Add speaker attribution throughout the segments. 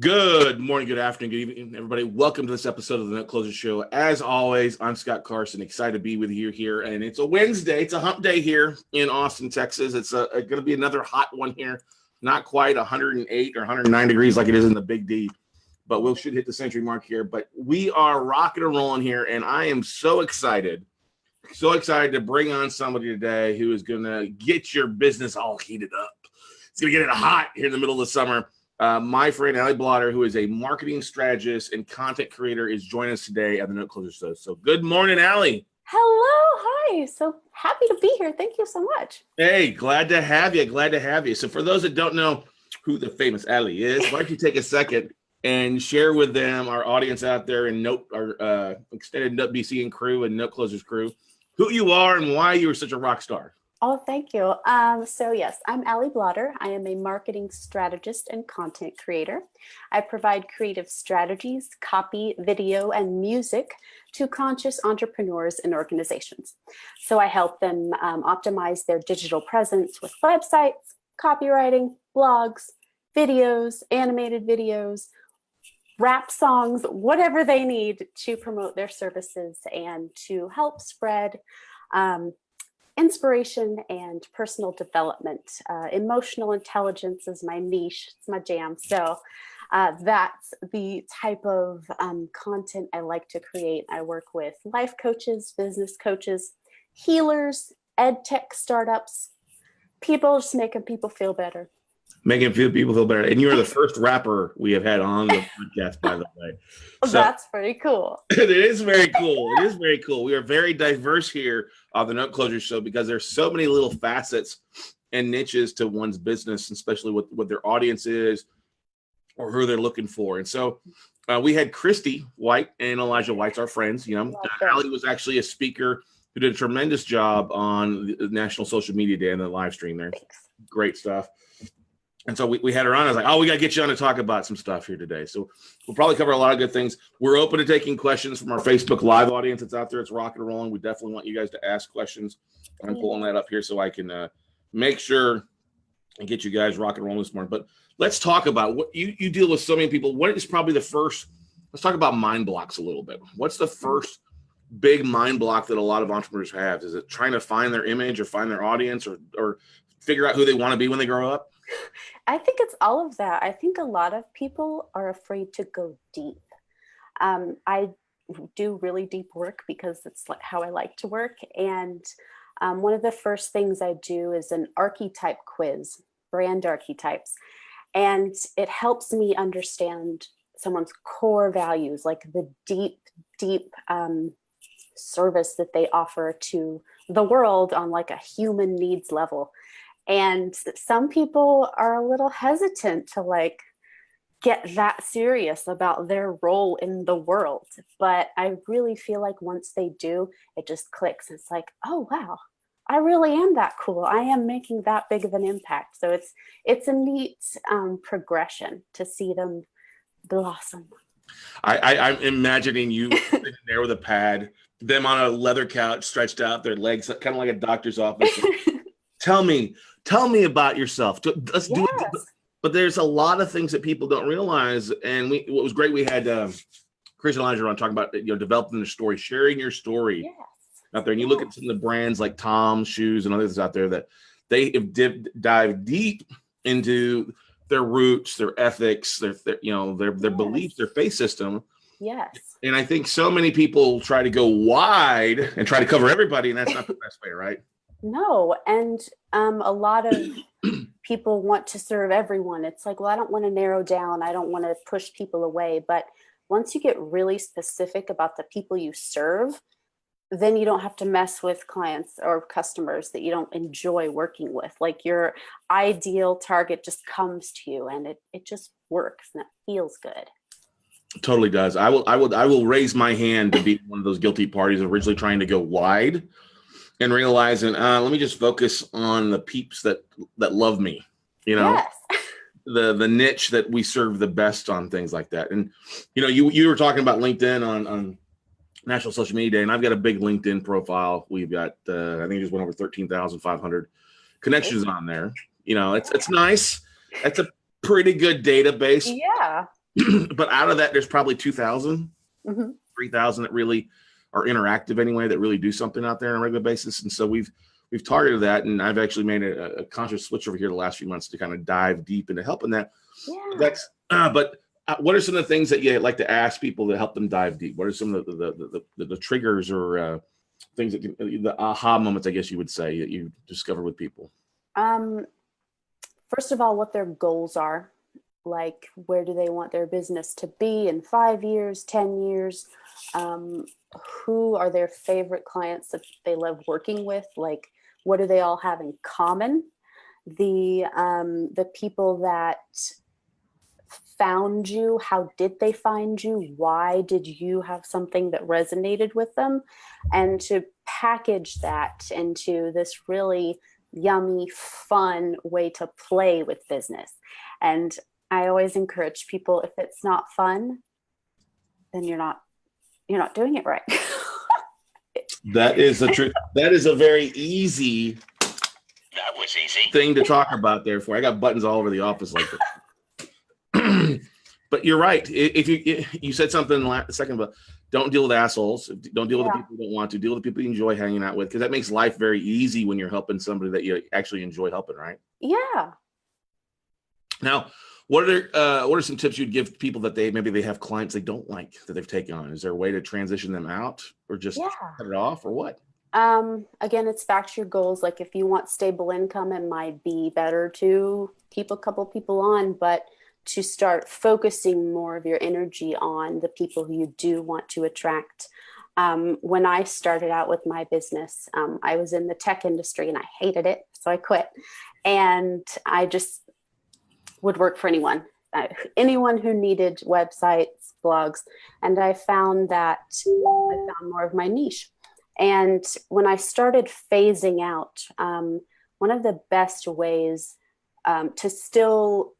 Speaker 1: Good morning, good afternoon, good evening, everybody. Welcome to this episode of the Note Closer Show. As always, I'm Scott Carson, excited to be with you here. And it's a Wednesday. It's a hump day here in Austin, Texas. It's going to be another hot one here. Not quite 108 or 109 degrees like it is in the Big D, but we should hit the century mark here. But we are rocking and rolling here, and I am so excited to bring on somebody today who is going to get your business all heated up. It's going to get it hot here in the middle of the summer. My friend Alli Blotter, who is a marketing strategist and content creator, is joining us today at the Note Closer Show. So good morning, Alli.
Speaker 2: Hello. Hi. So happy to be here. Thank you so much.
Speaker 1: Hey, glad to have you. So for those that don't know who the famous Alli is, why don't you take a second and share with them, our audience out there, and our extended Note BC and crew and Note Closers crew, who you are and why you are such a rock star.
Speaker 2: Oh, thank you. So yes, I'm Alli Blotter. I am a marketing strategist and content creator. I provide creative strategies, copy, video, and music to conscious entrepreneurs and organizations. So I help them optimize their digital presence with websites, copywriting, blogs, videos, animated videos, rap songs, whatever they need to promote their services and to help spread inspiration and personal development. Emotional intelligence is my niche. It's my jam. So that's the type of content I like to create. I work with life coaches, business coaches, healers, ed tech startups, people, just making people feel better.
Speaker 1: Making people feel better. And you're the first rapper we have had on the podcast, by the way.
Speaker 2: So, that's pretty cool.
Speaker 1: It is very cool. We are very diverse here on the Note Closure Show because there's so many little facets and niches to one's business, especially what their audience is or who they're looking for. And so we had Christy White and Elijah White's our friends. You know, Alli was actually a speaker who did a tremendous job on the National Social Media Day and the live stream there.
Speaker 2: Thanks.
Speaker 1: Great stuff. And so we had her on. I was like, we got to get you on to talk about some stuff here today. So we'll probably cover a lot of good things. We're open to taking questions from our Facebook Live audience that's out there. It's rocking and rolling. We definitely want you guys to ask questions. I'm pulling that up here so I can make sure and get you guys rocking and rolling this morning. But let's talk about what you deal with so many people. What is probably the first? Let's talk about mind blocks a little bit. What's the first big mind block that a lot of entrepreneurs have? Is it trying to find their image or find their audience or figure out who they want to be when they grow up?
Speaker 2: I think it's all of that. I think a lot of people are afraid to go deep. I do really deep work because it's like how I like to work. And one of the first things I do is an archetype quiz, brand archetypes. And it helps me understand someone's core values, like the deep service that they offer to the world on like a human needs level. And some people are a little hesitant to like get that serious about their role in the world. But I really feel like once they do, it just clicks. It's like, oh, wow, I really am that cool. I am making that big of an impact. So it's a neat progression to see them blossom.
Speaker 1: I'm imagining you sitting there with a pad, them on a leather couch, stretched out, their legs kind of like a doctor's office. Tell me about yourself. Let's do it. But there's a lot of things that people don't realize. And what was great, we had Chris and Elijah on talking about developing their story, sharing your story out there. And you look at some of the brands like Tom's Shoes and others out there that they dive deep into their roots, their ethics, their beliefs, their faith system.
Speaker 2: Yes.
Speaker 1: And I think so many people try to go wide and try to cover everybody, and that's not the best way, right?
Speaker 2: No. And a lot of people want to serve everyone. It's like, well, I don't want to narrow down. I don't want to push people away. But once you get really specific about the people you serve, then you don't have to mess with clients or customers that you don't enjoy working with. Like your ideal target just comes to you and it just works and it feels good.
Speaker 1: Totally does. I will raise my hand to be one of those guilty parties originally trying to go wide and realizing, let me just focus on the peeps that love me,
Speaker 2: Yes.
Speaker 1: the niche that we serve the best on, things like that. And, you were talking about LinkedIn on National Social Media Day, and I've got a big LinkedIn profile. We've got, I think, just went over 13,500 connections on there. You know, it's nice. That's a pretty good database.
Speaker 2: Yeah.
Speaker 1: But out of that, there's probably 2,000, 3,000 that really are interactive anyway, that really do something out there on a regular basis. And so we've targeted that, and I've actually made a conscious switch over here the last few months to kind of dive deep into helping that.
Speaker 2: Yeah.
Speaker 1: But what are some of the things that you like to ask people to help them dive deep? What are some of the triggers or things that the aha moments, I guess you would say, that you discover with people?
Speaker 2: First of all, what their goals are. Like, where do they want their business to be in 5 years, 10 years? Who are their favorite clients that they love working with? Like, what do they all have in common? The people that found you, how did they find you? Why did you have something that resonated with them? And to package that into this really yummy, fun way to play with business. And I always encourage people, if it's not fun, then you're not doing it right.
Speaker 1: That is the truth. That is a very easy thing to talk about. Therefore, I got buttons all over the office like that. But you're right. If you said something a second about, don't deal with assholes. Don't deal with the people who don't want to. Deal with the people you enjoy hanging out with, because that makes life very easy when you're helping somebody that you actually enjoy helping, right?
Speaker 2: Yeah.
Speaker 1: Now, what are some tips you'd give people that maybe they have clients they don't like that they've taken on? Is there a way to transition them out, or just cut it off, or what?
Speaker 2: Again, it's back to your goals. Like, if you want stable income, it might be better to keep a couple people on, but to start focusing more of your energy on the people who you do want to attract. When I started out with my business, I was in the tech industry and I hated it, so I quit. And I just would work for anyone who needed websites, blogs. And I found more of my niche. And when I started phasing out, one of the best ways to still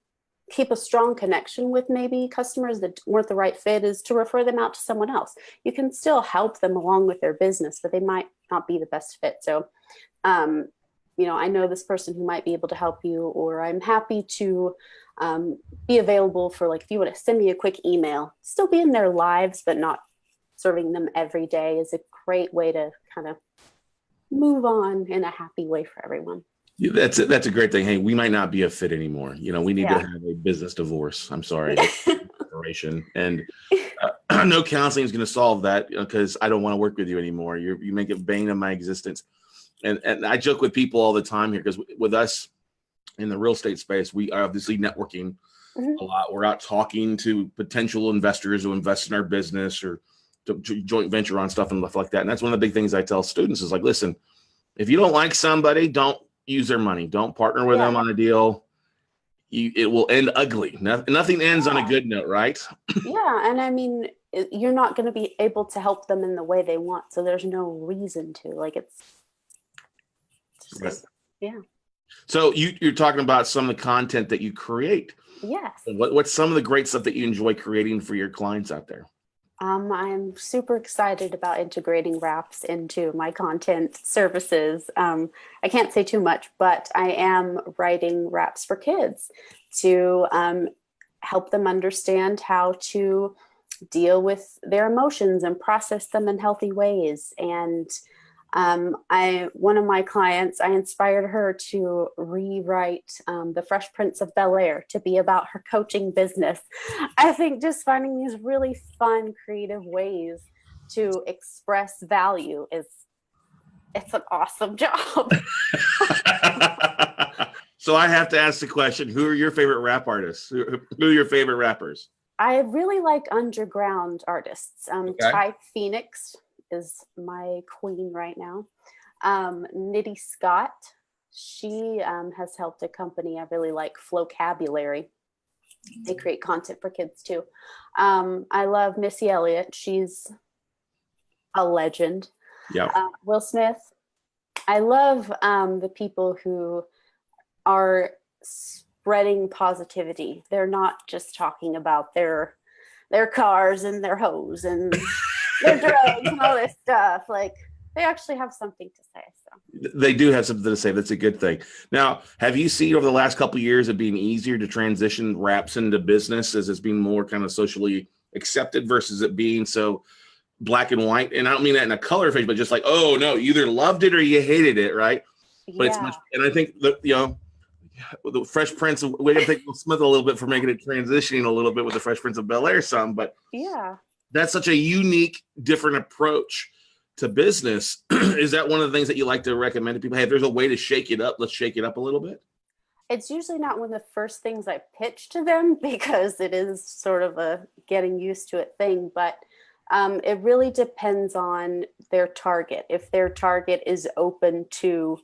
Speaker 2: keep a strong connection with maybe customers that weren't the right fit is to refer them out to someone else. You can still help them along with their business, but they might not be the best fit. So, I know this person who might be able to help you, or I'm happy to be available for, like, if you want to send me a quick email, still be in their lives, but not serving them every day is a great way to kind of move on in a happy way for everyone.
Speaker 1: Yeah, that's a great thing. Hey, we might not be a fit anymore. We need to have a business divorce. I'm sorry. Separation. And no counseling is going to solve that, because I don't want to work with you anymore. You make it bane of my existence. And I joke with people all the time here, because with us in the real estate space, we are obviously networking a lot. We're out talking to potential investors who invest in our business, or to joint venture on stuff and stuff like that. And that's one of the big things I tell students is, like, listen, if you don't like somebody, don't use their money. Don't partner with them on a deal. It will end ugly. Nothing ends on a good note, right? Yeah.
Speaker 2: And I mean, you're not going to be able to help them in the way they want. So there's no reason to. Like, it's just,
Speaker 1: So you're talking about some of the content that you create.
Speaker 2: Yes.
Speaker 1: What's some of the great stuff that you enjoy creating for your clients out there?
Speaker 2: I'm super excited about integrating wraps into my content services. I can't say too much, but I am writing wraps for kids to help them understand how to deal with their emotions and process them in healthy ways. And one of my clients, I inspired her to rewrite The Fresh Prince of Bel-Air to be about her coaching business. I think just finding these really fun, creative ways to express value it's an awesome job.
Speaker 1: So I have to ask the question, who are your favorite rap artists? Who are your favorite rappers?
Speaker 2: I really like underground artists. Ty Phoenix is my queen right now. Nitty Scott, she has helped a company I really like, Flowcabulary. They create content for kids too. I love Missy Elliott. She's a legend.
Speaker 1: Yeah.
Speaker 2: Will Smith. I love the people who are spreading positivity. They're not just talking about their cars and their hoes and their drugs and all this stuff. Like they actually have something to say. So
Speaker 1: They do have something to say. That's a good thing. Now, have you seen over the last couple of years it being easier to transition raps into business as it's being more kind of socially accepted versus it being so black and white? And I don't mean that in a color face, but just like, oh no, you either loved it or you hated it, right? But it's much, and I think that, the Fresh Prince of, we got to thank Will Smith a little bit for making it transitioning a little bit with the Fresh Prince of Bel-Air song, but that's such a unique, different approach to business. Is that one of the things that you like to recommend to people? Hey, if there's a way to shake it up, let's shake it up a little bit.
Speaker 2: It's usually not one of the first things I pitch to them because it is sort of a getting used to it thing, but it really depends on their target. If their target is open to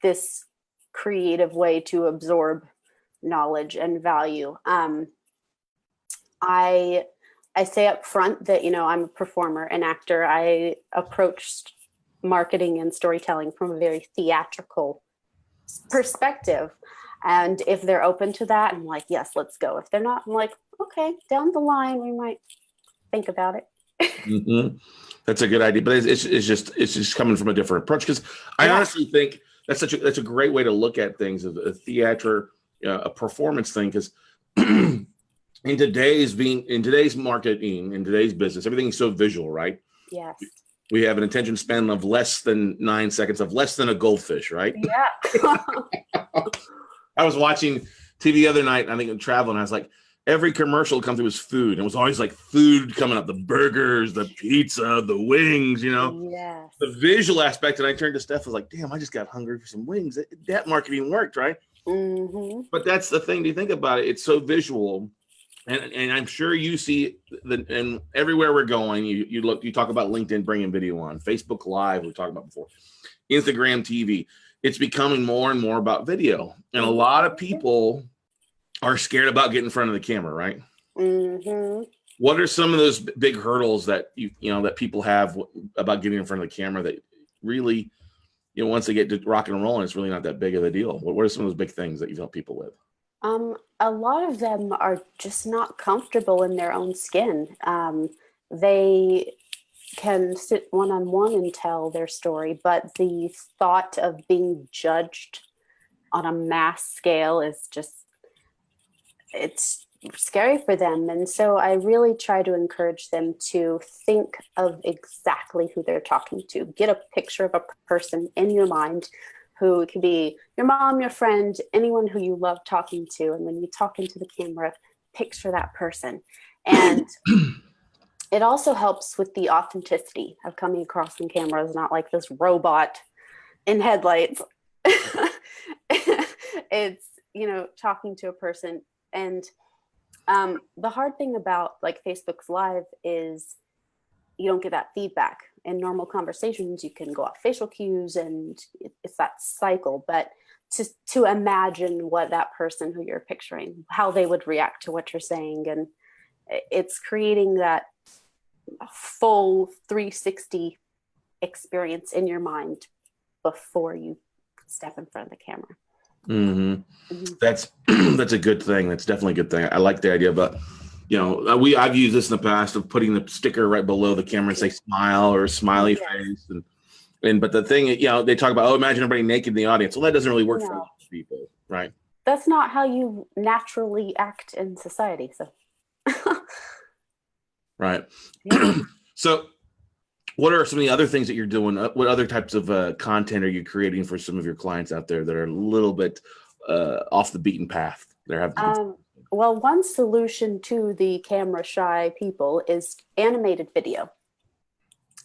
Speaker 2: this creative way to absorb knowledge and value, I say up front that, I'm a performer, an actor. I approached marketing and storytelling from a very theatrical perspective. And if they're open to that, I'm like, yes, let's go. If they're not, I'm like, okay, down the line, we might think about it.
Speaker 1: Mm-hmm. That's a good idea. But it's just coming from a different approach. Because I honestly think that's a great way to look at things, a theater, a performance thing. Because in today's marketing, in today's business, everything's so visual, right?
Speaker 2: Yes.
Speaker 1: We have an attention span of less than 9 seconds, of less than a goldfish, right?
Speaker 2: Yeah.
Speaker 1: I was watching TV the other night, I think, traveling. I was like, every commercial come through was food. It was always like food coming up, the burgers, the pizza, the wings,
Speaker 2: Yes.
Speaker 1: The visual aspect. And I turned to Steph, I was like, damn, I just got hungry for some wings. That marketing worked, right?
Speaker 2: Mm-hmm.
Speaker 1: But that's the thing. Do you think about it? It's so visual. And I'm sure you see and everywhere we're going, you talk about LinkedIn bringing video on, Facebook Live, we talked about before, Instagram TV. It's becoming more and more about video. And a lot of people are scared about getting in front of the camera, right?
Speaker 2: Mm-hmm.
Speaker 1: What are some of those big hurdles that that people have about getting in front of the camera that really, once they get to rock and rolling, it's really not that big of a deal? What are some of those big things that you've helped people with?
Speaker 2: A lot of them are just not comfortable in their own skin. They can sit one-on-one and tell their story, but the thought of being judged on a mass scale is it's scary for them. And so I really try to encourage them to think of exactly who they're talking to. Get a picture of a person in your mind who could be your mom, your friend, anyone who you love talking to. And when you talk into the camera, picture that person. And it also helps with the authenticity of coming across on camera as not like this robot in headlights. It's, talking to a person. And the hard thing about like Facebook's Live is you don't get that feedback. In normal conversations, you can go off facial cues and it's that cycle. But to imagine what that person who you're picturing, how they would react to what you're saying. And it's creating that full 360 experience in your mind before you step in front of the camera.
Speaker 1: Mm-hmm. Mm-hmm. That's a good thing. That's definitely a good thing. I like the idea, but I've used this in the past of putting the sticker right below the camera and say smile or smiley face. But the thing, they talk about, imagine everybody naked in the audience. Well, that doesn't really work for a lot of people, right?
Speaker 2: That's not how you naturally act in society. So,
Speaker 1: right. Yeah. So what are some of the other things that you're doing? What other types of content are you creating for some of your clients out there that are a little bit off the beaten path?
Speaker 2: Well, one solution to the camera shy people is animated video.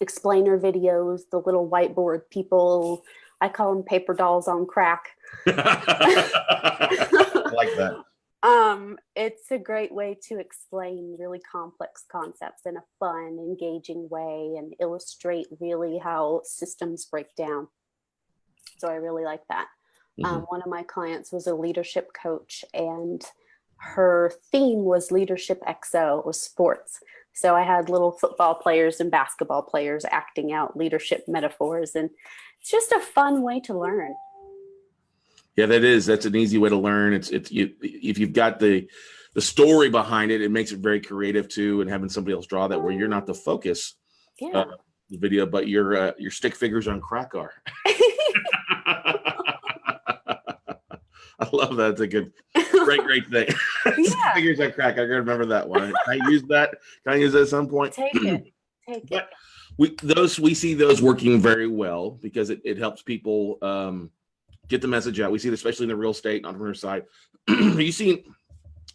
Speaker 2: Explainer videos, the little whiteboard people. I call them paper dolls on crack.
Speaker 1: I like that.
Speaker 2: It's a great way to explain really complex concepts in a fun, engaging way and illustrate really how systems break down. So I really like that. Mm-hmm. One of my clients was a leadership coach and her theme was Leadership XO. It was sports. So I had little football players and basketball players acting out leadership metaphors. And it's just a fun way to learn.
Speaker 1: Yeah, that's an easy way to learn. If you've got the story behind it, it makes it very creative too. And having somebody else draw that where you're not the focus,
Speaker 2: Yeah.
Speaker 1: The video, but your stick figures on crack are. I love that. It's a great thing.
Speaker 2: Yeah.
Speaker 1: Figures on crack. I gotta remember that one. Can I use that? Can I use that at some point?
Speaker 2: Take it.
Speaker 1: But we see those working very well because it helps people get the message out. We see it especially in the real estate entrepreneur side. You seen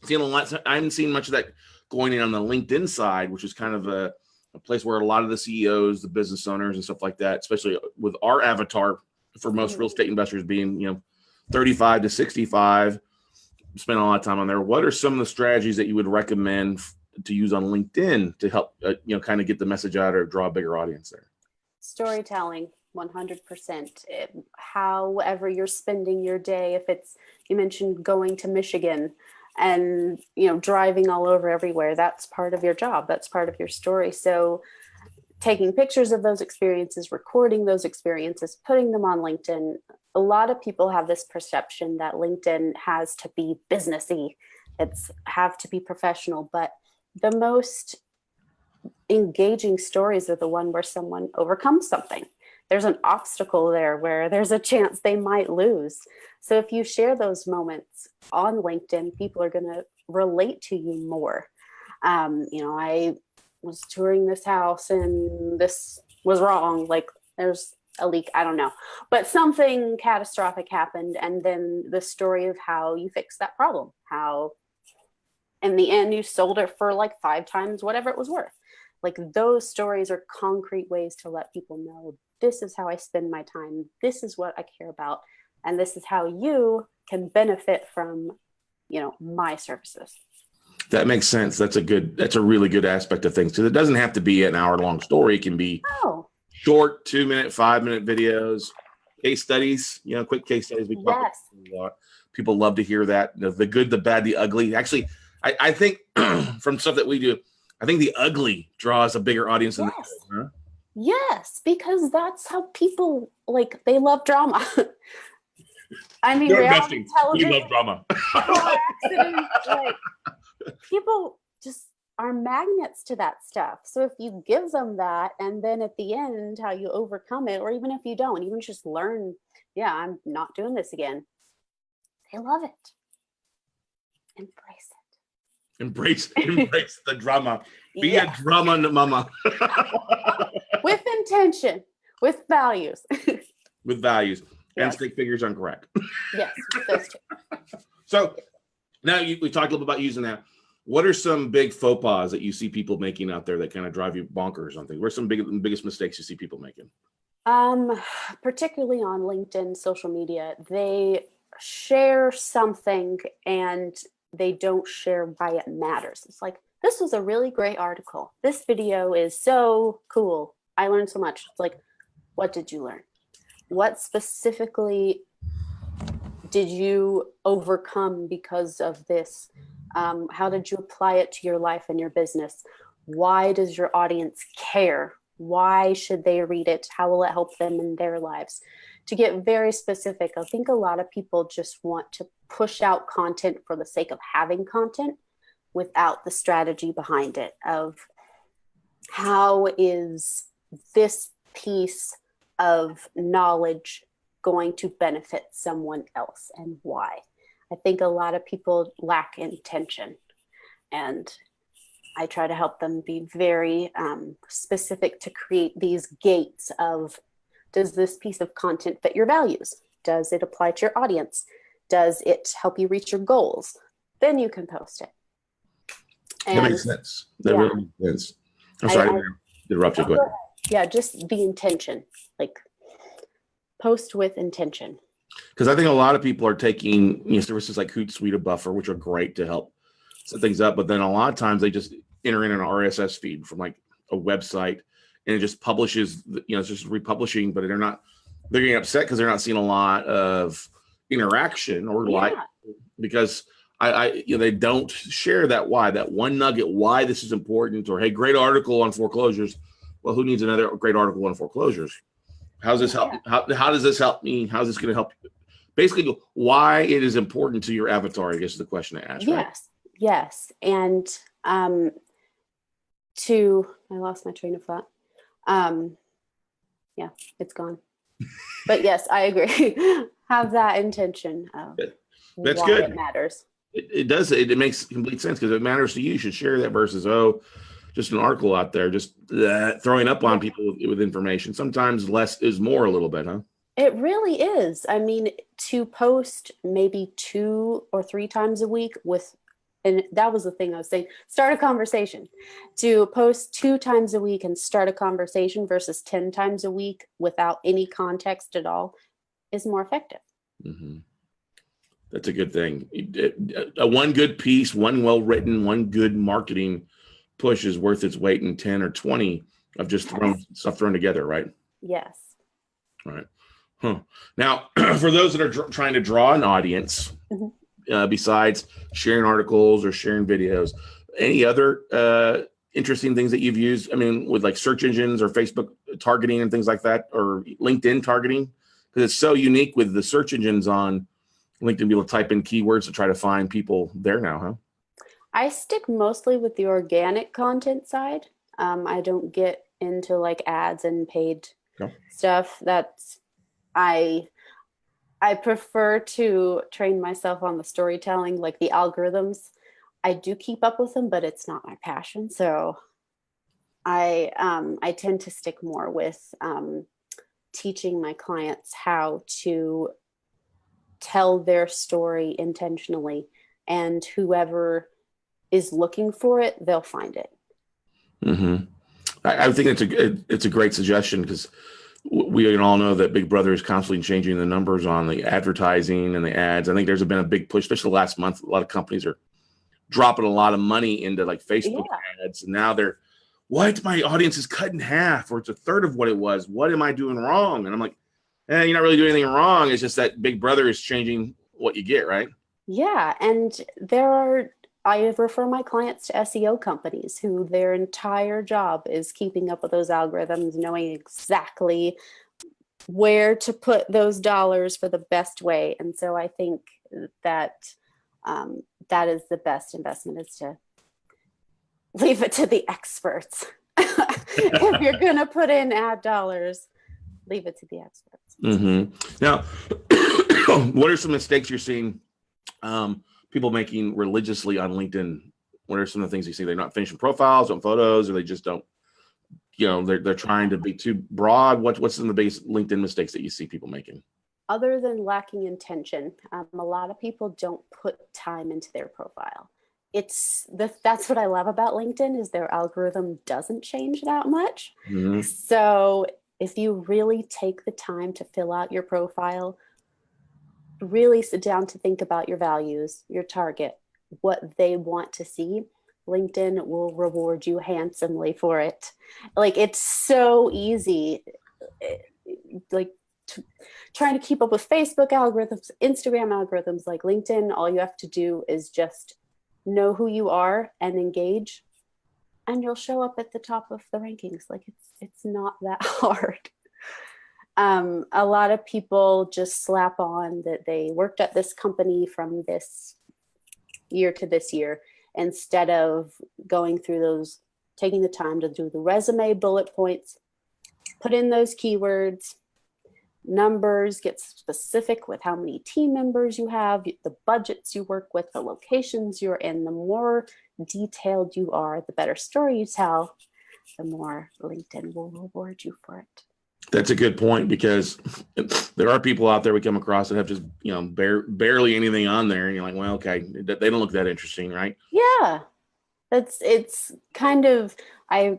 Speaker 1: a lot. I haven't seen much of that going in on the LinkedIn side, which is kind of a place where a lot of the CEOs, the business owners, and stuff like that, especially with our avatar for most real estate investors being 35 to 65, spend a lot of time on there. What are some of the strategies that you would recommend to use on LinkedIn to help kind of get the message out or draw a bigger audience there?
Speaker 2: Storytelling, 100%. However you're spending your day, if it's, you mentioned going to Michigan and driving all over everywhere, that's part of your job, that's part of your story. So taking pictures of those experiences, recording those experiences, putting them on LinkedIn. A lot of people have this perception that LinkedIn has to be businessy, have to be professional, but the most engaging stories are the one where someone overcomes something. There's an obstacle there where there's a chance they might lose. So if you share those moments on LinkedIn, people are going to relate to you more. I was touring this house and this was wrong. Like there's a leak, I don't know, but something catastrophic happened. And then the story of how you fixed that problem, how in the end you sold it for like 5 times whatever it was worth. Like those stories are concrete ways to let people know, this is how I spend my time. This is what I care about. And this is how you can benefit from, my services.
Speaker 1: That makes sense. That's a really good aspect of things. Because it doesn't have to be an hour-long story. It can be short 2-minute, 5-minute videos, case studies, quick case studies. People love to hear that. The good, the bad, the ugly. Actually, I think from stuff that we do, I think the ugly draws a bigger audience than the good, huh?
Speaker 2: Yes, because that's how people they love drama. I mean, reality television.
Speaker 1: We love drama.
Speaker 2: People just are magnets to that stuff. So if you give them that, and then at the end, how you overcome it, or even if you don't, even just learn, I'm not doing this again. They love it. Embrace it.
Speaker 1: Embrace the drama. Be a drama mama.
Speaker 2: With intention, with values.
Speaker 1: With values. And stick figures on crack.
Speaker 2: Yes, those two.
Speaker 1: So now we talked a little about using that. What are some big faux pas that you see people making out there that kind of drive you bonkers on things? What are some biggest mistakes you see people making?
Speaker 2: Particularly on LinkedIn, social media, they share something and they don't share why it matters. It's like, this was a really great article. This video is so cool. I learned so much. It's like, what did you learn? What specifically did you overcome because of this? How did you apply it to your life and your business? Why does your audience care? Why should they read it? How will it help them in their lives? To get very specific, I think a lot of people just want to push out content for the sake of having content without the strategy behind it of how is this piece of knowledge going to benefit someone else and why. I think a lot of people lack intention, and I try to help them be very specific to create these gates of, does this piece of content fit your values? Does it apply to your audience? Does it help you reach your goals? Then you can post it. And
Speaker 1: that makes sense. That really makes sense. I'm sorry to interrupt you. Go ahead.
Speaker 2: Yeah, just the intention, post with intention.
Speaker 1: Because I think a lot of people are taking services like Hootsuite or Buffer, which are great to help set things up. But then a lot of times they just enter in an RSS feed from a website, and it just publishes. It's just republishing, but they're getting upset because they're not seeing a lot of interaction or because they don't share that one nugget, why this is important, or hey, great article on foreclosures. Well, who needs another great article on foreclosures? How's this help? How does this help me? How's this going to help? Basically, why it is important to your avatar, I guess is the question I asked.
Speaker 2: Yes. And I lost my train of thought. Yeah, it's gone. But yes, I agree. Have that intention of
Speaker 1: That's
Speaker 2: why
Speaker 1: good.
Speaker 2: it matters.
Speaker 1: It does. It makes complete sense because it matters to you. You should share that versus, just an article out there, just throwing up on people with information. Sometimes less is more a little bit, huh?
Speaker 2: It really is. I mean, to post maybe 2 or 3 times a week and that was the thing I was saying, start a conversation. To post 2 times a week and start a conversation versus 10 times a week without any context at all is more effective.
Speaker 1: Mm-hmm. That's a good thing. One good piece, one well-written, one good marketing push is worth its weight in 10 or 20 of just stuff thrown together, right?
Speaker 2: Yes.
Speaker 1: All right. Huh. Now, for those that are trying to draw an audience, besides sharing articles or sharing videos, any other interesting things that you've used? I mean, with like search engines or Facebook targeting and things like that, or LinkedIn targeting? Because it's so unique with the search engines on LinkedIn, people type in keywords to try to find people there now, huh?
Speaker 2: I stick mostly with the organic content side. I don't get into like ads and paid stuff. I prefer to train myself on the storytelling, like the algorithms. I do keep up with them, but it's not my passion. So I tend to stick more with teaching my clients how to tell their story intentionally, and whoever is looking for it, they'll find it.
Speaker 1: Mm-hmm. I think it's a great suggestion because we all know that Big Brother is constantly changing the numbers on the advertising and the ads. I think there's been a big push, especially last month. A lot of companies are dropping a lot of money into like Facebook ads, and now my audience is cut in half, or it's a third of what it was. What am I doing wrong? And I'm like, you're not really doing anything wrong. It's just that Big Brother is changing what you get, right?
Speaker 2: Yeah, and I refer my clients to SEO companies who their entire job is keeping up with those algorithms, knowing exactly where to put those dollars for the best way. And so I think that that is the best investment, is to leave it to the experts. If you're going to put in ad dollars, leave it to the experts.
Speaker 1: Mm-hmm. Now, what are some mistakes you're seeing people making religiously on LinkedIn? What are some of the things you see? They're not finishing profiles on photos, or they just don't, they're trying to be too broad. What's some of the biggest LinkedIn mistakes that you see people making?
Speaker 2: Other than lacking intention, a lot of people don't put time into their profile. That's what I love about LinkedIn, is their algorithm doesn't change that much. Mm-hmm. So if you really take the time to fill out your profile, really sit down to think about your values, your target, what they want to see, LinkedIn will reward you handsomely for it. Like, it's so easy, trying to keep up with Facebook algorithms, Instagram algorithms. Like LinkedIn, all you have to do is just know who you are and engage, and you'll show up at the top of the rankings. Like, it's not that hard. A lot of people just slap on that they worked at this company from this year to this year, instead of going through taking the time to do the resume bullet points, put in those keywords, numbers, get specific with how many team members you have, the budgets you work with, the locations you're in. The more detailed you are, the better story you tell, the more LinkedIn will reward you for it.
Speaker 1: That's a good point, because there are people out there we come across that have just, barely anything on there. And you're like, well, okay, they don't look that interesting, right?
Speaker 2: Yeah. It's kind of, I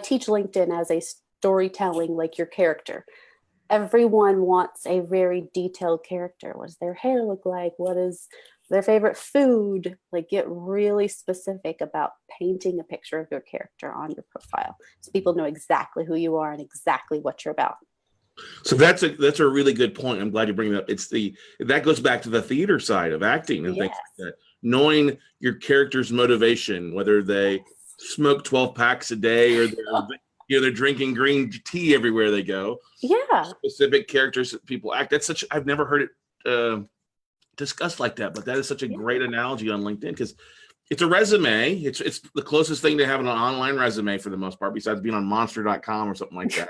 Speaker 2: teach LinkedIn as a storytelling, like your character. Everyone wants a very detailed character. What does their hair look like? What is their favorite food? Like, get really specific about painting a picture of your character on your profile, so people know exactly who you are and exactly what you're about.
Speaker 1: So that's a really good point. I'm glad you bring it up. That goes back to the theater side of acting and things like that. Knowing your character's motivation, whether they smoke 12 packs a day or they're drinking green tea everywhere they go.
Speaker 2: Yeah.
Speaker 1: Specific characters that people act. I've never heard it discussed like that, but that is such a great analogy on LinkedIn, because it's a resume. It's the closest thing to having an online resume for the most part, besides being on monster.com or something like that.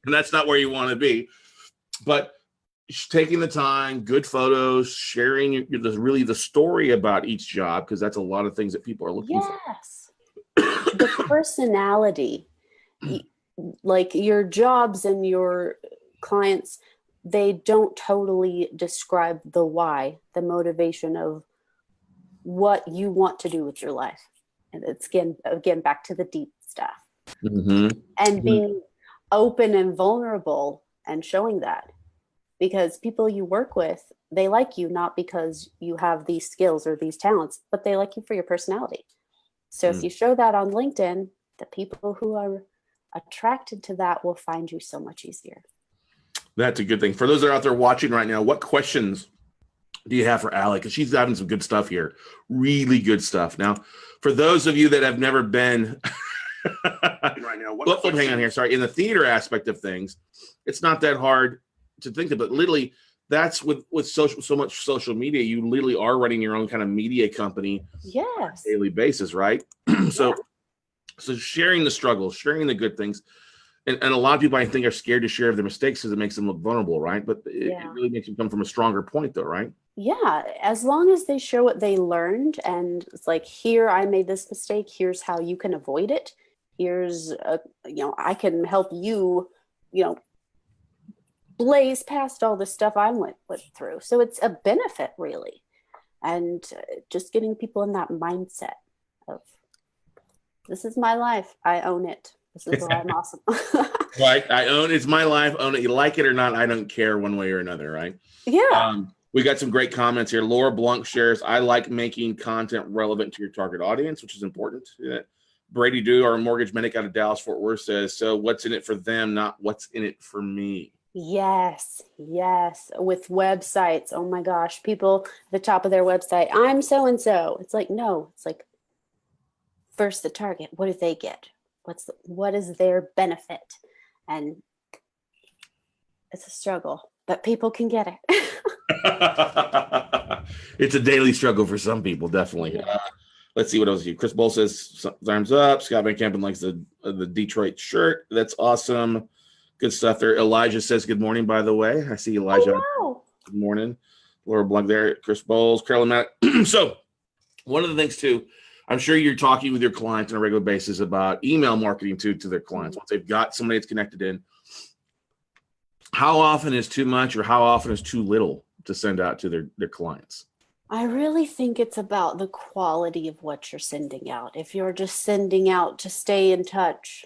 Speaker 1: And that's not where you want to be. But taking the time, good photos, sharing really the story about each job, because that's a lot of things that people are looking for.
Speaker 2: Yes. The personality, like your jobs and your clients, they don't totally describe the why, the motivation of what you want to do with your life. And it's again back to the deep stuff.
Speaker 1: Mm-hmm.
Speaker 2: And being open and vulnerable and showing that, because people you work with, they like you not because you have these skills or these talents, but they like you for your personality. So if you show that on LinkedIn, the people who are attracted to that will find you so much easier.
Speaker 1: That's a good thing. For those that are out there watching right now, what questions do you have for Alli? Because she's having some good stuff here. Really good stuff. Now, for those of you that have never been right now, hang on here. Sorry. In the theater aspect of things, it's not that hard to think of, but literally that's with so much social media, you literally are running your own kind of media company.
Speaker 2: Yes.
Speaker 1: On a daily basis, right? So sharing the struggles, sharing the good things. And a lot of people, I think, are scared to share their mistakes because it makes them look vulnerable, right? But it really makes them come from a stronger point, though, right?
Speaker 2: Yeah, as long as they show what they learned, and it's like, here, I made this mistake. Here's how you can avoid it. Here's, I can help you, blaze past all the stuff I went through. So it's a benefit, really. And just getting people in that mindset of, this is my life. I own it. This is why I'm awesome.
Speaker 1: Right. It's my life. Own it. You like it or not, I don't care one way or another, right?
Speaker 2: Yeah.
Speaker 1: We got some great comments here. Laura Blanc shares, I like making content relevant to your target audience, which is important. Brady Dew, our mortgage medic out of Dallas, Fort Worth, says, so what's in it for them, not what's in it for me?
Speaker 2: Yes. With websites. Oh my gosh. People at the top of their website, I'm so-and-so. It's like, no, it's like, first the target. What do they get? What is their benefit? And it's a struggle, but people can get it.
Speaker 1: It's a daily struggle for some people, definitely.
Speaker 2: Yeah.
Speaker 1: Let's see what else you. Chris Bull says thumbs up. Scott Van Campen likes the Detroit shirt. That's awesome. Good stuff there. Elijah says good morning, by the way. I see Elijah.
Speaker 2: Oh,
Speaker 1: good morning. Laura Blanc there. Chris Bowles, Carolyn Matt. So one of the things too, I'm sure you're talking with your clients on a regular basis about email marketing to their clients. Once they've got somebody that's connected in, how often is too much or how often is too little to send out to their clients?
Speaker 2: I really think it's about the quality of what you're sending out. If you're just sending out to stay in touch,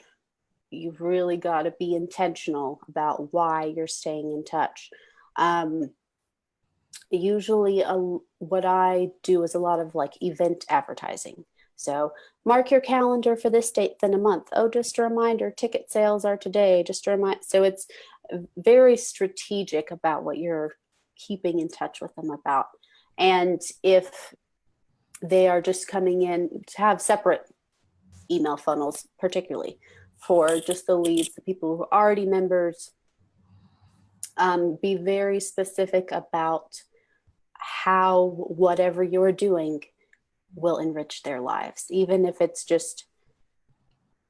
Speaker 2: you've really got to be intentional about why you're staying in touch. Usually what I do is a lot of like event advertising. So mark your calendar for this date in a month. Oh, just a reminder, ticket sales are today. Just a reminder. So it's very strategic about what you're keeping in touch with them about. And if they are just coming in, to have separate email funnels, particularly for just the leads, the people who are already members, be very specific about how whatever you're doing will enrich their lives. Even if it's just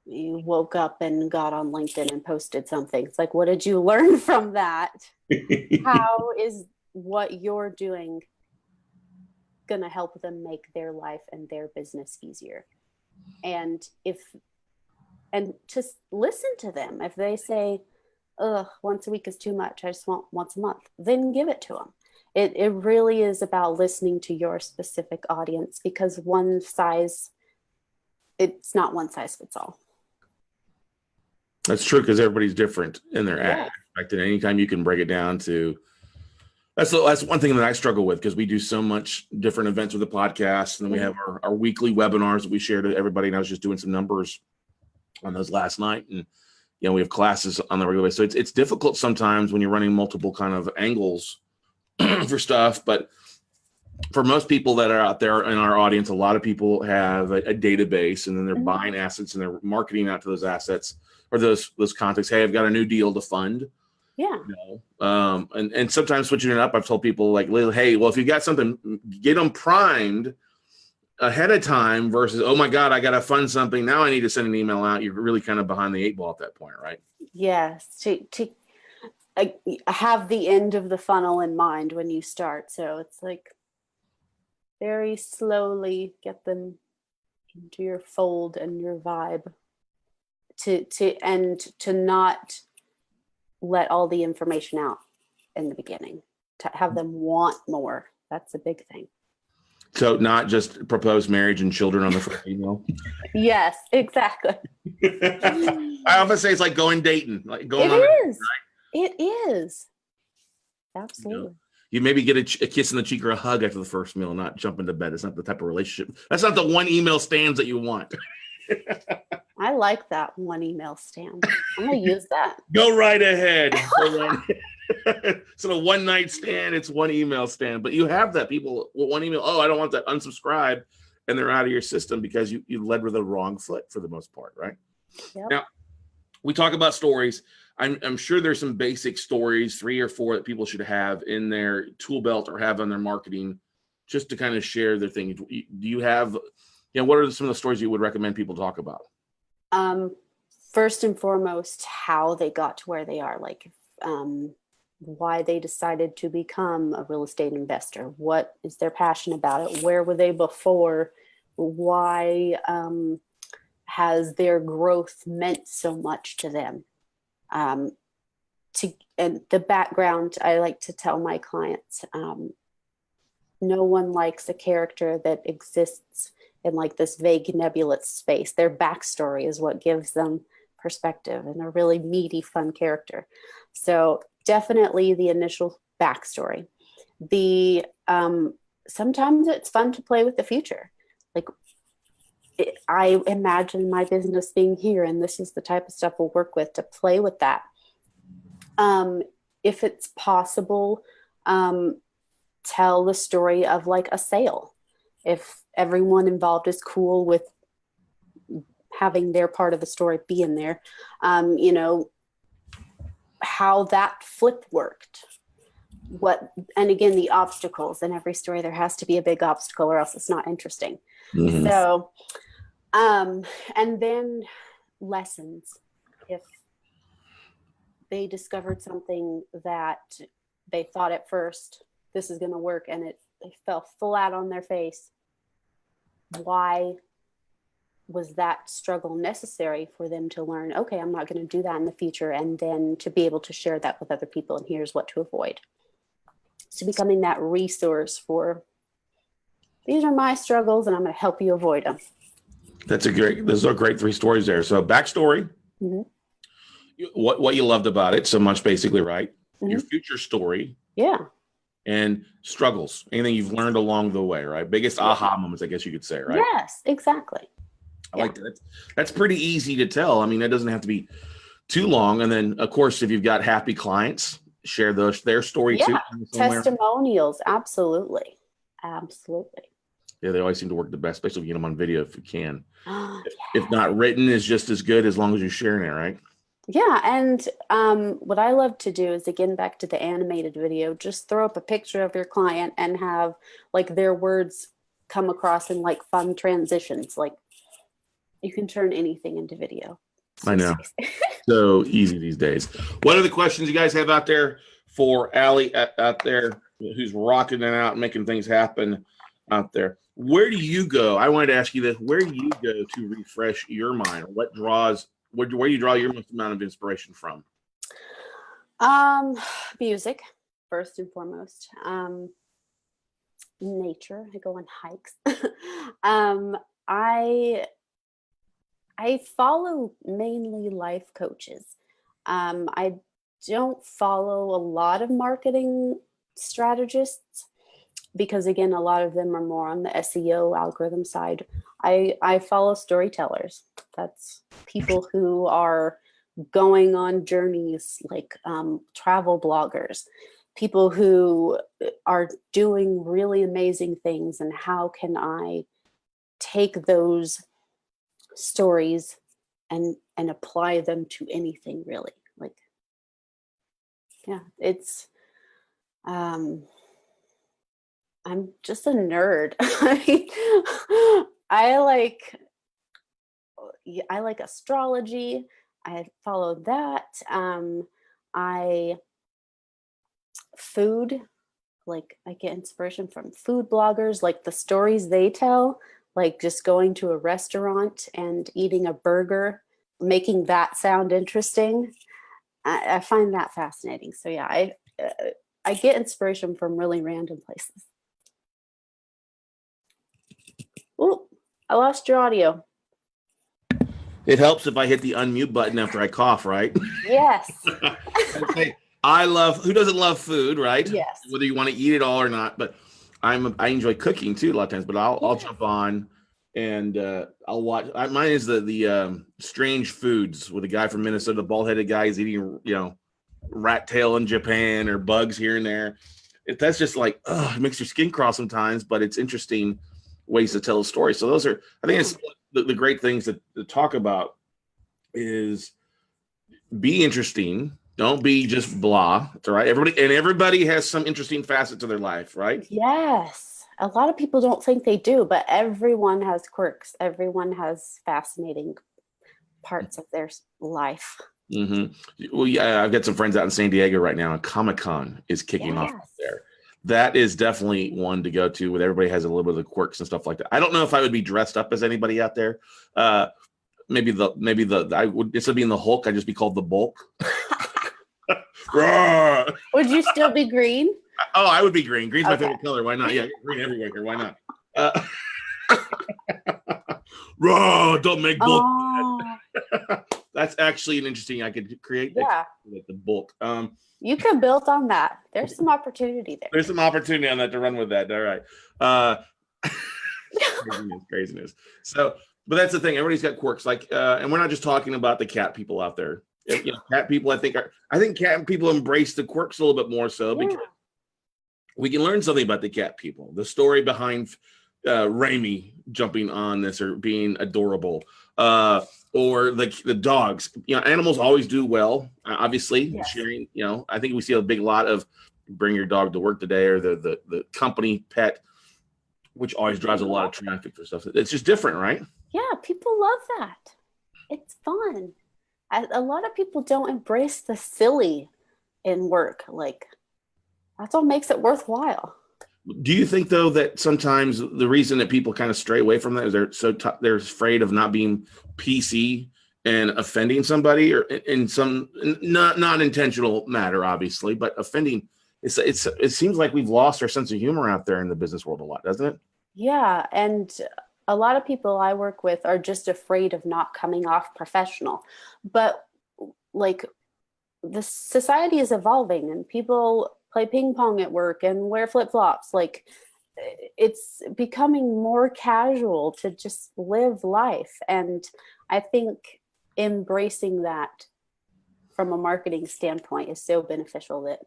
Speaker 2: you woke up and got on LinkedIn and posted something. It's like, what did you learn from that? How is what you're doing going to help them make their life and their business easier? And just listen to them. If they say, once a week is too much, I just want once a month, then give it to them. It really is about listening to your specific audience, because it's not one size fits all.
Speaker 1: That's true, because everybody's different in their aspect. And anytime you can break it down to, that's one thing that I struggle with, because we do so much different events with the podcast, and then we have our weekly webinars that we share to everybody. And I was just doing some numbers on those last night, and we have classes on the regular basis. So it's difficult sometimes when you're running multiple kind of angles for stuff. But for most people that are out there in our audience, a lot of people have a database, and then they're buying assets and they're marketing out to those assets or those contacts. Hey, I've got a new deal to fund.
Speaker 2: Yeah.
Speaker 1: And sometimes switching it up, I've told people like, hey, well, if you got something, get them primed ahead of time versus, oh my God, I got to fund something. Now I need to send an email out. You're really kind of behind the eight ball at that point, right?
Speaker 2: Yes, to have the end of the funnel in mind when you start. So it's like very slowly get them into your fold and your vibe to not let all the information out in the beginning, to have them want more. That's a big thing.
Speaker 1: So not just propose marriage and children on the first email.
Speaker 2: Yes, exactly.
Speaker 1: I often say it's like going dating, like going
Speaker 2: It
Speaker 1: on.
Speaker 2: is. Right? It is. Absolutely.
Speaker 1: You maybe get a kiss in the cheek or a hug after the first meal, not jump into bed. It's not the type of relationship. That's not the one email stands that you want.
Speaker 2: I like that one email stand. I'm going to use that.
Speaker 1: Go right ahead. So the one night stand, it's one email stand. But you have that people, one email, oh, I don't want that, unsubscribe. And they're out of your system because you led with the wrong foot for the most part, right?
Speaker 2: Yep.
Speaker 1: Now, we talk about stories. I'm sure there's some basic stories, 3 or 4 that people should have in their tool belt or have on their marketing just to kind of share their thing. Do you have, what are some of the stories you would recommend people talk about?
Speaker 2: First and foremost, how they got to where they are, like why they decided to become a real estate investor. What is their passion about it? Where were they before? Why has their growth meant so much to them? And the background, I like to tell my clients, no one likes a character that exists in like this vague nebulous space. Their backstory is what gives them perspective, and a really meaty, fun character. So definitely the initial backstory. Sometimes it's fun to play with the future. Like I imagine my business being here, and this is the type of stuff we'll work with to play with that. If it's possible, tell the story of like a sale. If everyone involved is cool with having their part of the story be in there, how that flip worked. And again, the obstacles. In every story, there has to be a big obstacle or else it's not interesting. Mm-hmm. So, and then lessons. If they discovered something that they thought at first, this is going to work, and they fell flat on their face, why was that struggle necessary for them to learn, okay, I'm not going to do that in the future, and then to be able to share that with other people, and here's what to avoid. So becoming that resource for, these are my struggles and I'm going to help you avoid them.
Speaker 1: Those are great 3 stories there. So backstory, mm-hmm. What you loved about it so much, basically, right? Mm-hmm. Your future story.
Speaker 2: Yeah.
Speaker 1: And struggles, anything you've learned along the way, right? Biggest aha moments, I guess you could say, right?
Speaker 2: Yes, exactly.
Speaker 1: I like that. That's pretty easy to tell. I mean, that doesn't have to be too long. And then, of course, if you've got happy clients, share their story too.
Speaker 2: Testimonials, absolutely.
Speaker 1: Yeah, they always seem to work the best, especially if you get them on video if you can. If not, written is just as good as long as you're sharing it, right?
Speaker 2: Yeah, and what I love to do is, again, back to the animated video, just throw up a picture of your client and have like their words come across in like fun transitions. Like you can turn anything into video.
Speaker 1: I know. So easy these days. What are the questions you guys have out there for Alli out there who's rocking it out and making things happen out there? Where do you go? I wanted to ask you this. Where do you go to refresh your mind? Where do you draw your most amount of inspiration from?
Speaker 2: Music, first and foremost. Nature. I go on hikes. I follow mainly life coaches. I don't follow a lot of marketing strategists because, again, a lot of them are more on the SEO algorithm side. I follow storytellers. That's people who are going on journeys, like travel bloggers, people who are doing really amazing things. And how can I take those stories and apply them to anything, really? Like, yeah, it's I'm just a nerd. I mean, I like I like astrology. I follow that. I food, like I get inspiration from food bloggers, like the stories they tell, like just going to a restaurant and eating a burger, making that sound interesting. I find that fascinating. So yeah, I get inspiration from really random places. Oh, I lost your audio.
Speaker 1: It helps if I hit the unmute button after I cough, right?
Speaker 2: Yes.
Speaker 1: Okay. Who doesn't love food, right?
Speaker 2: Yes.
Speaker 1: Whether you want to eat it all or not. But I enjoy cooking too a lot of times. But I'll jump on and I'll watch. Mine is the Strange Foods with a guy from Minnesota, the bald-headed guy is eating rat tail in Japan or bugs here and there. That's just like it makes your skin crawl sometimes, but it's interesting ways to tell a story. So those are, I think it's the great things to talk about is be interesting. Don't be just blah. It's all right. Everybody has some interesting facet to their life, right?
Speaker 2: Yes. A lot of people don't think they do, but everyone has quirks. Everyone has fascinating parts of their life.
Speaker 1: Mm-hmm. Well, yeah, I've got some friends out in San Diego right now, and Comic-Con is kicking off there. That is definitely one to go to, where everybody has a little bit of the quirks and stuff like that. I don't know if I would be dressed up as anybody out there. Maybe instead of being the Hulk, I'd just be called the Bulk.
Speaker 2: Would you still be green?
Speaker 1: Oh, I would be green. Green's my favorite color. Why not? Yeah, green everywhere here. Why not? Don't make Bulk. That's actually an interesting. I could create. Like the Bulk.
Speaker 2: You could build on that. There's some opportunity there.
Speaker 1: There's some opportunity on that to run with that. All right. Craziness. So, but that's the thing. Everybody's got quirks. Like, and we're not just talking about the cat people out there. Cat people. I think cat people embrace the quirks a little bit more so because we can learn something about the cat people. The story behind Raimi jumping on this or being adorable. Or the dogs, animals always do well, obviously sharing, I think we see a big lot of bring your dog to work today or the company pet, which always drives a lot of traffic for stuff. It's just different, right?
Speaker 2: Yeah. People love that. It's fun. A lot of people don't embrace the silly in work. Like that's what makes it worthwhile.
Speaker 1: Do you think though that sometimes the reason that people kind of stray away from that is they're afraid of not being PC and offending somebody or in some not intentional matter, obviously, but offending? It seems like we've lost our sense of humor out there in the business world a lot, doesn't it?
Speaker 2: Yeah, and a lot of people I work with are just afraid of not coming off professional, but like the society is evolving and people play ping pong at work and wear flip-flops. Like it's becoming more casual to just live life. And I think embracing that from a marketing standpoint is so beneficial that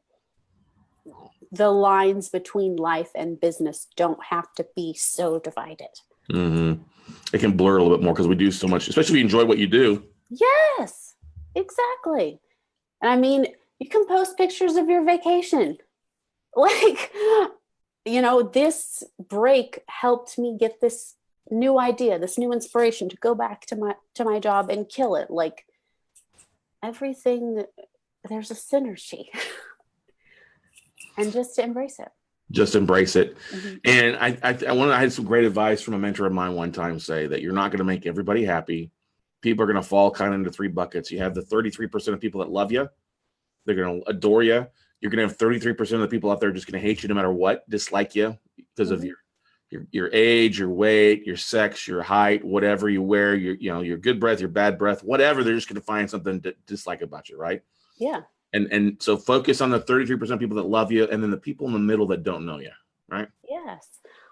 Speaker 2: the lines between life and business don't have to be so divided.
Speaker 1: Mm-hmm. It can blur a little bit more because we do so much, especially if you enjoy what you do.
Speaker 2: Yes, exactly. And I mean, you can post pictures of your vacation. Like, this break helped me get this new idea, this new inspiration to go back to my job and kill it. Like everything, there's a synergy. And just to embrace it.
Speaker 1: Just embrace it.
Speaker 2: Mm-hmm.
Speaker 1: And I had some great advice from a mentor of mine one time say that you're not going to make everybody happy. People are going to fall kind of into three buckets. You have the 33% of people that love you. They're going to adore you. You're going to have 33% of the people out there just going to hate you no matter what, dislike you because of your age, your weight, your sex, your height, whatever you wear, your good breath, your bad breath, whatever. They're just going to find something to dislike about you, right?
Speaker 2: Yeah.
Speaker 1: And so focus on the 33% of people that love you and then the people in the middle that don't know you, right?
Speaker 2: Yes.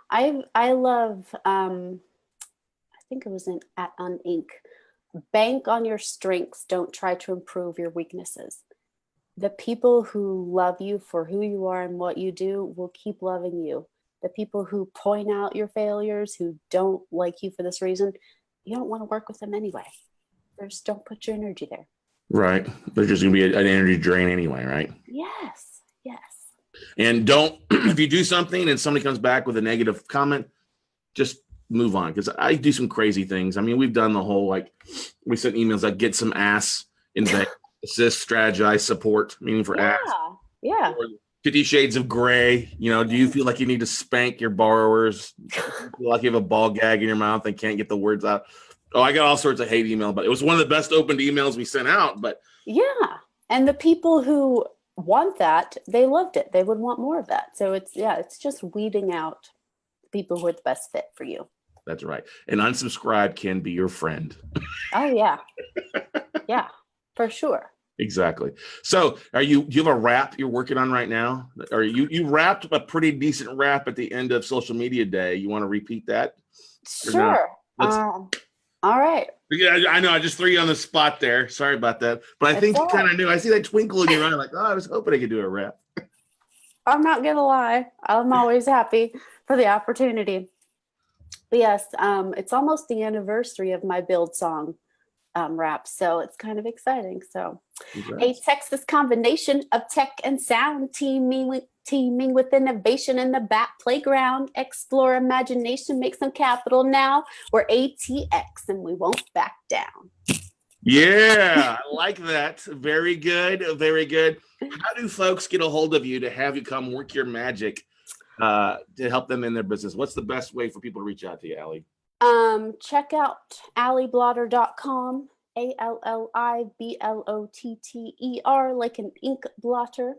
Speaker 2: I love, I think it was on Ink. Bank on your strengths. Don't try to improve your weaknesses. The people who love you for who you are and what you do will keep loving you. The people who point out your failures, who don't like you for this reason, you don't want to work with them anyway. Just don't put your energy there.
Speaker 1: Right. There's just going to be an energy drain anyway, right?
Speaker 2: Yes. Yes.
Speaker 1: And don't, if you do something and somebody comes back with a negative comment, just move on. Because I do some crazy things. I mean, we've done the whole, like, we sent emails like get some ass, invent, assist, strategize, support, meaning for ass.
Speaker 2: Yeah.
Speaker 1: Or 50 Shades of Gray. You know, do you feel like you need to spank your borrowers? Do you feel like you have a ball gag in your mouth and can't get the words out? Oh, I got all sorts of hate email, but it was one of the best opened emails we sent out. But
Speaker 2: yeah, and the people who want that, they loved it. They would want more of that. So it's just weeding out people who are the best fit for you.
Speaker 1: That's right. And unsubscribe can be your friend.
Speaker 2: Oh yeah, yeah, for sure.
Speaker 1: Exactly. So do you have a rap you're working on right now? Or you rapped a pretty decent rap at the end of social media day. You want to repeat that?
Speaker 2: Sure. All right.
Speaker 1: Yeah, I know. I just threw you on the spot there. Sorry about that. But I think you kind of knew. I see that twinkle in your eye, like, oh, I was hoping I could do a rap.
Speaker 2: I'm not gonna lie. I'm always happy for the opportunity. But yes, it's almost the anniversary of my Build song rap, so it's kind of exciting. So, a Texas combination of tech and sound teaming with innovation in the bat playground. Explore imagination, make some capital now. We're ATX and we won't back down.
Speaker 1: Yeah, I like that. Very good. Very good. How do folks get a hold of you to have you come work your magic to help them in their business? What's the best way for people to reach out to you, Alli?
Speaker 2: Check out alliblotter.com, ALLIBLOTTER, like an ink blotter.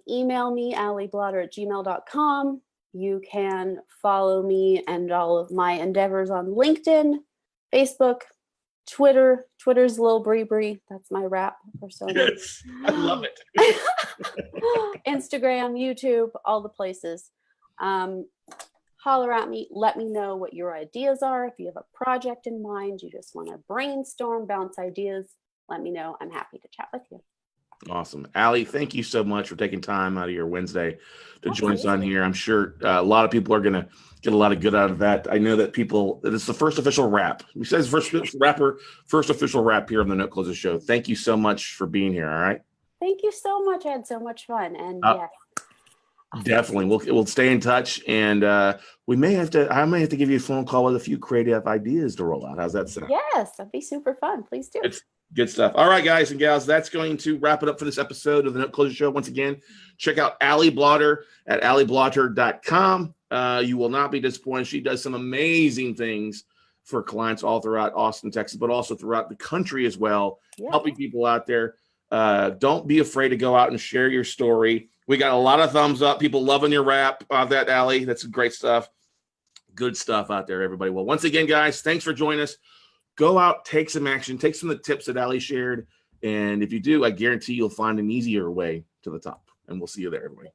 Speaker 2: Email me, alliblotter@gmail.com. You can follow me and all of my endeavors on LinkedIn, Facebook, Twitter. Twitter's Lil Bree. That's my rap persona.
Speaker 1: Yes, I love it.
Speaker 2: Instagram, YouTube, all the places. Holler at me. Let me know what your ideas are. If you have a project in mind, you just want to brainstorm, bounce ideas, let me know. I'm happy to chat with you.
Speaker 1: Awesome. Alli, thank you so much for taking time out of your Wednesday to join us on here. I'm sure a lot of people are going to get a lot of good out of that. I know that it's the first official rap. He says first official rap here on the Note Closer Show. Thank you so much for being here. All right.
Speaker 2: Thank you so much. I had so much fun. And yes.
Speaker 1: Definitely. We'll stay in touch, and I may have to give you a phone call with a few creative ideas to roll out. How's that sound?
Speaker 2: Yes, that'd be super fun. Please do.
Speaker 1: It's good stuff. All right, guys and gals, that's going to wrap it up for this episode of the Note Closer Show. Once again, check out Alli Blotter at alliblotter.com. You will not be disappointed. She does some amazing things for clients all throughout Austin, Texas, but also throughout the country as well, helping people out there. Don't be afraid to go out and share your story. We got a lot of thumbs up. People loving your rap on that, Alli. That's great stuff. Good stuff out there, everybody. Well, once again, guys, thanks for joining us. Go out, take some action, take some of the tips that Alli shared. And if you do, I guarantee you'll find an easier way to the top. And we'll see you there, everybody.